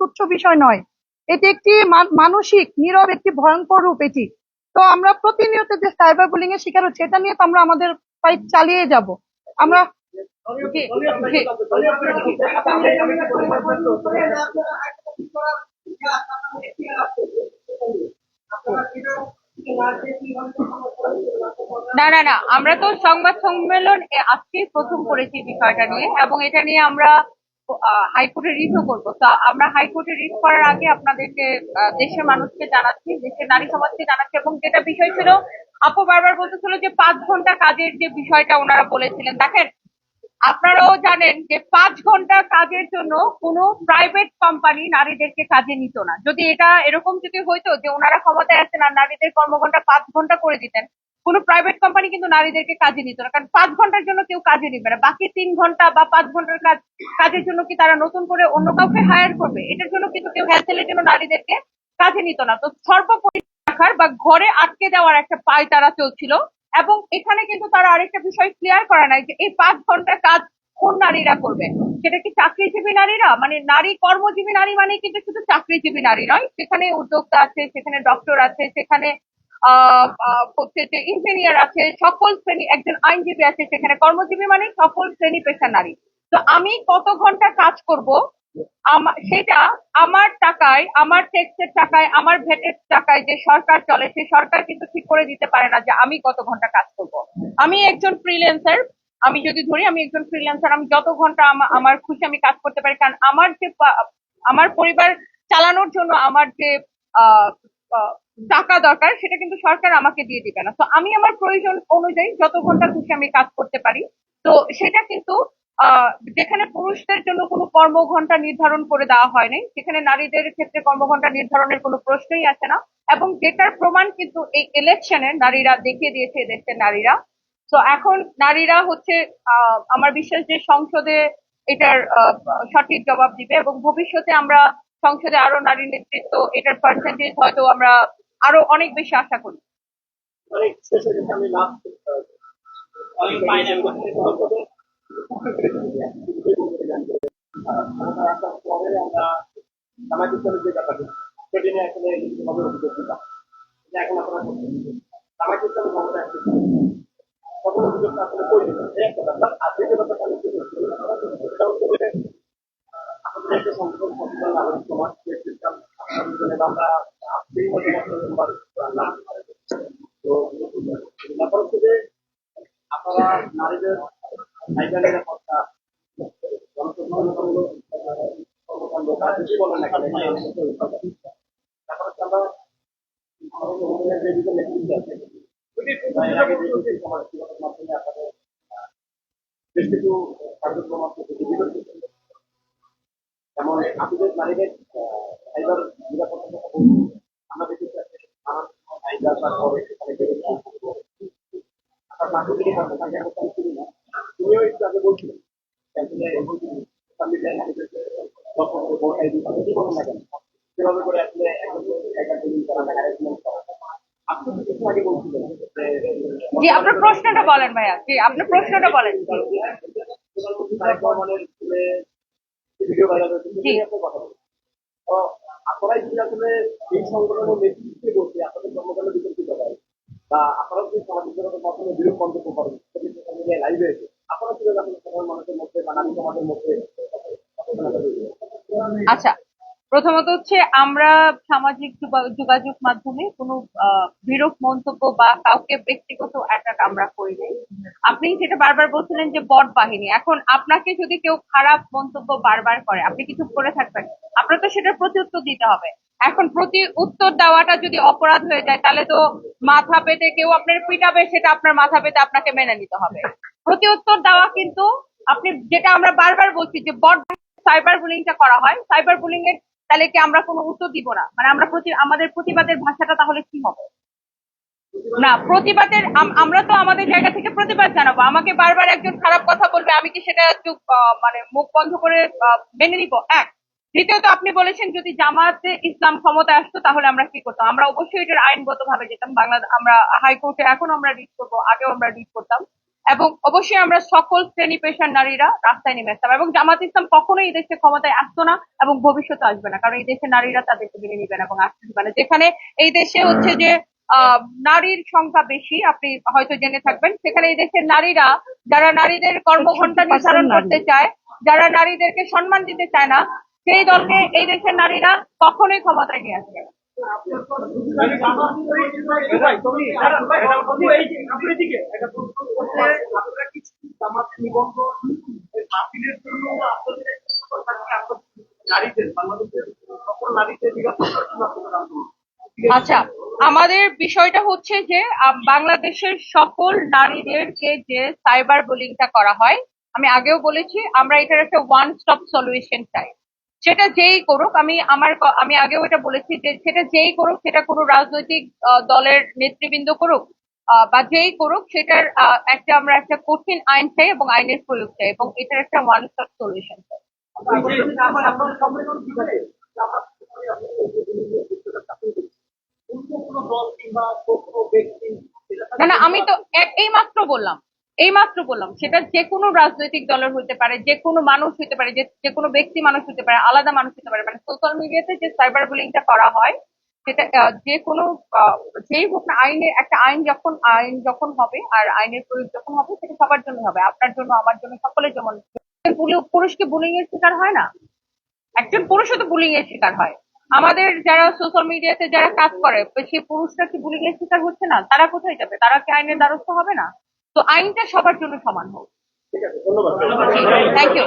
তুচ্ছ বিষয় নয়, এটি একটি মানসিক নীরব একটি ভয়ঙ্কর রূপ এটি। তো আমরা প্রতিনিয়ত যে সাইবার বুলিং এর শিকার হচ্ছে, এটা নিয়ে তো আমরা আমাদের ফাইট চালিয়ে যাব। আমরা জি, জি। না না না, আমরা তো সংবাদ সম্মেলন আজকে প্রথম করেছি বিষয়টা নিয়ে, এবং এটা নিয়ে আমরা হাইকোর্টে রিটও করবো। তো আমরা হাইকোর্টে রিট করার আগে আপনাদেরকে দেশের মানুষকে জানাচ্ছি, দেশের নারী সমাজকে জানাচ্ছি। এবং যেটা বিষয় ছিল, আপু বারবার বলতেছিল যে 5 ঘন্টা কাজের যে বিষয়টা ওনারা বলেছিলেন, দেখেন আপনারাও জানেন যে 5 ঘন্টা কাজের জন্য কোনো প্রাইভেট কোম্পানি নারীদেরকে কাজে নিত না। যদি এটা এরকম যদি হইতো যে ওনারা ক্ষমতায় আছেন আর নারীদের কর্মঘন্টা 5 ঘন্টা করে দিতেন, কোনো প্রাইভেট কোম্পানি কিন্তু নারীদেরকে কাজে নিত না। কারণ 5 ঘন্টার জন্য কেউ কাজে নিবে না, বাকি 3 ঘন্টা বা 5 ঘন্টার কাজের জন্য কি তারা নতুন করে অন্য কাউকে হায়ার করবে? এটার জন্য কিন্তু কেউ হ্যাসেলের জন্য নারীদেরকে কাজে নিত না। তো সর্বোপরি রাখার বা ঘরে আটকে দেওয়ার একটা পায় তারা চলছিল। এবং এখানে কিন্তু তারা আরেকটা বিষয় ক্লিয়ার করে নাই যে এই 5 ঘন্টা কাজ কোন নারীরা করবে। সেটা কি চাকরিজীবী নারীরা? মানে নারী কর্মজীবী নারী মানে কিন্তু শুধু চাকরিজীবী নারী নয়, সেখানে উদ্যোক্তা আছে, সেখানে ডক্টর আছে, সেখানে হচ্ছে যে ইঞ্জিনিয়ার আছে, সকল শ্রেণী, একজন আইনজীবী আছে, সেখানে কর্মজীবী মানে সকল শ্রেণী পেশা নারী। তো আমি কত ঘন্টা কাজ করব সেটা আমার টাকায়, আমার ট্যাক্সের টাকায়, আমার ভ্যাটের টাকায় যে সরকার চলে, সেই সরকার কিন্তু ঠিক করে দিতে পারে না যে আমি কত ঘন্টা কাজ করব। আমি একজন ফ্রিল্যান্সার, আমি যদি ধরি আমি একজন ফ্রিল্যান্সার, আমি যত ঘন্টা আমার খুশি আমি কাজ করতে পারি। কারণ আমার যে আমার পরিবার চালানোর জন্য আমার যে আহ আহ, টাকা দরকার, সেটা কিন্তু সরকার আমাকে দিয়ে দিবে না। তো আমি আমার প্রয়োজন অনুযায়ী যত ঘন্টা খুশি আমি কাজ করতে পারি। তো সেটা কিন্তু যেখানে পুরুষদের জন্য কোনো কর্মঘন্টা নির্ধারণ করে দেওয়া হয়নি, সেখানে নারীদের ক্ষেত্রে কর্মঘন্টা নির্ধারণের কোনো প্রশ্নই আসে না। এবং যেটার প্রমাণ কিন্তু এই ইলেকশনে নারীরা দেখিয়ে দিয়েছে, দেশের নারীরা। তো এখন নারীরা হচ্ছে আমার বিশ্বাস যে সংসদে এটার সঠিক জবাব দিবে, এবং ভবিষ্যতে আমরা সংসদে আরো নারী নেতৃত্ব, এটার পার্সেন্টেজ হয়তো আমরা আরো অনেক বেশি আশা করি। সামাজিক যে ব্যাপারটি সেটি নিয়ে আসলে ভাবে অভিযোগ দিতাম এখন আপনারা সামাজিক ক্ষমতা আসছে সকল অভিযোগটা আসলে করে দিতাম একটা ব্যাপার। আর দ্বিতীয় ব্যাপারটা আমি আমাদের একটা সংগঠন সচেতন নাগরিক সমাজ আমরা তো ব্যাপার হচ্ছে যে আপনারা নারীদের নায়িকা নিরাপত্তা জনসচেতনতামূলক কর্মকাণ্ড বা যদি বলেন না কেন তারপর হচ্ছে আমরা আমাদের যে বিভিন্ন নেতৃত্ব আছে এর আগে যে সমাজের মাধ্যমে আপনাদের বেশ কিছু কার্যক্রম আছে যেমন আপনাদের নারীদের সাইবার নিরাপত্তার কথা বলছি। আমরা দেখেছি নানান সাইবার বা সেখানে আপনার মাঠে থেকে আমি চিনি না, তুমিও একটু আগে বলছিলেন যেভাবে করে আসলে জি, আপনার প্রশ্নটা বলেন ভাইয়া। জি, আপনার প্রশ্নটা বলেন। ভিডিও ভাইরাল হয়েছে কথা বলছি। তো আপনারাই যদি আসলে এই সংগঠনের নেতৃত্বে বলছি আপনাদের কর্মকাণ্ড বিতর্কিত হয় বা আপনারা যদি সামাজিক যোগাযোগ মাধ্যমে বিরূপ মন্তব্য করেন লাইভে এসে আপনারা কিভাবে আপনাদের সাধারণ মানুষের মধ্যে বা নারী সমাজের মধ্যে আচ্ছা, প্রথমত হচ্ছে আমরা সামাজিক যোগাযোগ মাধ্যমে কোনো বিরূপ মন্তব্য বা কাউকে ব্যক্তিগত অ্যাটাক আমরা করি নাই। আপনি যেটা বারবার বলছিলেন যে বট বাহিনী, এখন আপনাকে যদি কেউ খারাপ মন্তব্য বারবার করে, আপনি কি চুপ করে থাকবেন? আপনার তো সেটার প্রতি উত্তর দিতে হবে। এখন প্রতি উত্তর দেওয়াটা যদি অপরাধ হয়ে যায়, তাহলে তো মাথা পেতে কেউ আপনার পিটাবে, সেটা আপনার মাথা পেতে আপনাকে মেনে নিতে হবে। প্রতি উত্তর দেওয়া কিন্তু আপনি, যেটা আমরা বারবার বলছি যে বট সাইবার বুলিংটা করা হয়, সাইবার বুলিং এর তাহলে কি আমরা কোনো উত্তর দিব না? মানে আমরা আমাদের প্রতিবাদের ভাষাটা তাহলে কি হবে? না, প্রতিবাদের আমরা তো আমাদের জায়গা থেকে প্রতিবাদ জানাবো। আমাকে বারবার একজন খারাপ কথা বলবে, আমি কি সেটা চুপ মানে মুখ বন্ধ করে মেনে নিব? এক। দ্বিতীয়ত আপনি বলেছেন যদি জামাতে ইসলাম ক্ষমতায় আসতো তাহলে আমরা কি করতাম? আমরা অবশ্যই এটার আইনগত ভাবে যেতাম। আমরা হাইকোর্টে এখন আমরা রিট করবো, আগেও আমরা রিট করতাম। এবং অবশ্যই আমরা সকল শ্রেণী পেশার নারীরা রাস্তায় নেমে আসতাম, এবং জামাত ইসলাম কখনোই এই দেশে ক্ষমতায় আসতো না এবং ভবিষ্যতে আসবে না, কারণ এই দেশের নারীরা তাদেরকে মেনে নিবে না এবং আসতে দিবে না। যেখানে এই দেশে হচ্ছে যে নারীর সংখ্যা বেশি, আপনি হয়তো জেনে থাকবেন, সেখানে এই দেশের নারীরা, যারা নারীদের কর্মঘণ্টা নির্ধারণ করতে চায়, যারা নারীদেরকে সম্মান দিতে চায় না, সেই দলকে এই দেশের নারীরা কখনোই ক্ষমতায় নিয়ে আসবে না। আপনারা কিছু জামাত নিবন্ধন বাতিলের জন্য আপনাদের নারীদের বাংলাদেশের সকল নারীদের নিরাপত্তার জন্য আপনারা আন্দোলন। আচ্ছা, আমাদের বিষয়টা হচ্ছে যে বাংলাদেশের সকল নারীদেরকে যে সাইবার বুলিংটা করা হয়, আমি আগেও বলেছি আমরা এটার একটা ওয়ান স্টপ সলিউশন চাই। সেটা যেই করুক, আমি আগেও এটা বলেছি যে সেটা যেই করুক, সেটা কোনো রাজনৈতিক দলের নেতৃবৃন্দ করুক বা যেই করুক, সেটার আমরা একটা কঠিন আইন চাই এবং আইনের প্রয়োগ চাই, এবং এটার একটা ওয়ান স্টপ সলিউশন চাই। আপনার সম্মেলন কিভাবে কোনো দল কিংবা কোনো ব্যক্তি না না, আমি তো এইমাত্র বললাম সেটা যে কোনো রাজনৈতিক দলের হতে পারে, যে কোনো মানুষ হতে পারে, যে কোনো ব্যক্তি মানুষ হতে পারে, আলাদা মানুষ হতে পারে। মানে সোশ্যাল মিডিয়াতে যে সাইবার বুলিংটা করা হয়, সেটা যে কোনো যেই হোক না, একটা আইন যখন হবে আর আইনের প্রয়োগ যখন হবে, সেটা সবার জন্য হবে, আপনার জন্য, আমার জন্য, সকলের জন্য। পুরুষকে বুলিং এর শিকার হয় না, একজন পুরুষও তো বুলিং এর শিকার হয়। আমাদের যারা সোশ্যাল মিডিয়াতে যারা কাজ করে, সেই পুরুষরা কি বুলিং এর শিকার হচ্ছে না? তারা কোথায় যাবে? তারা কি আইনের দ্বারস্থ হবে না? তো আইনটা সবার জন্য সমান হোক। ঠিক আছে, ধন্যবাদ। Thank you.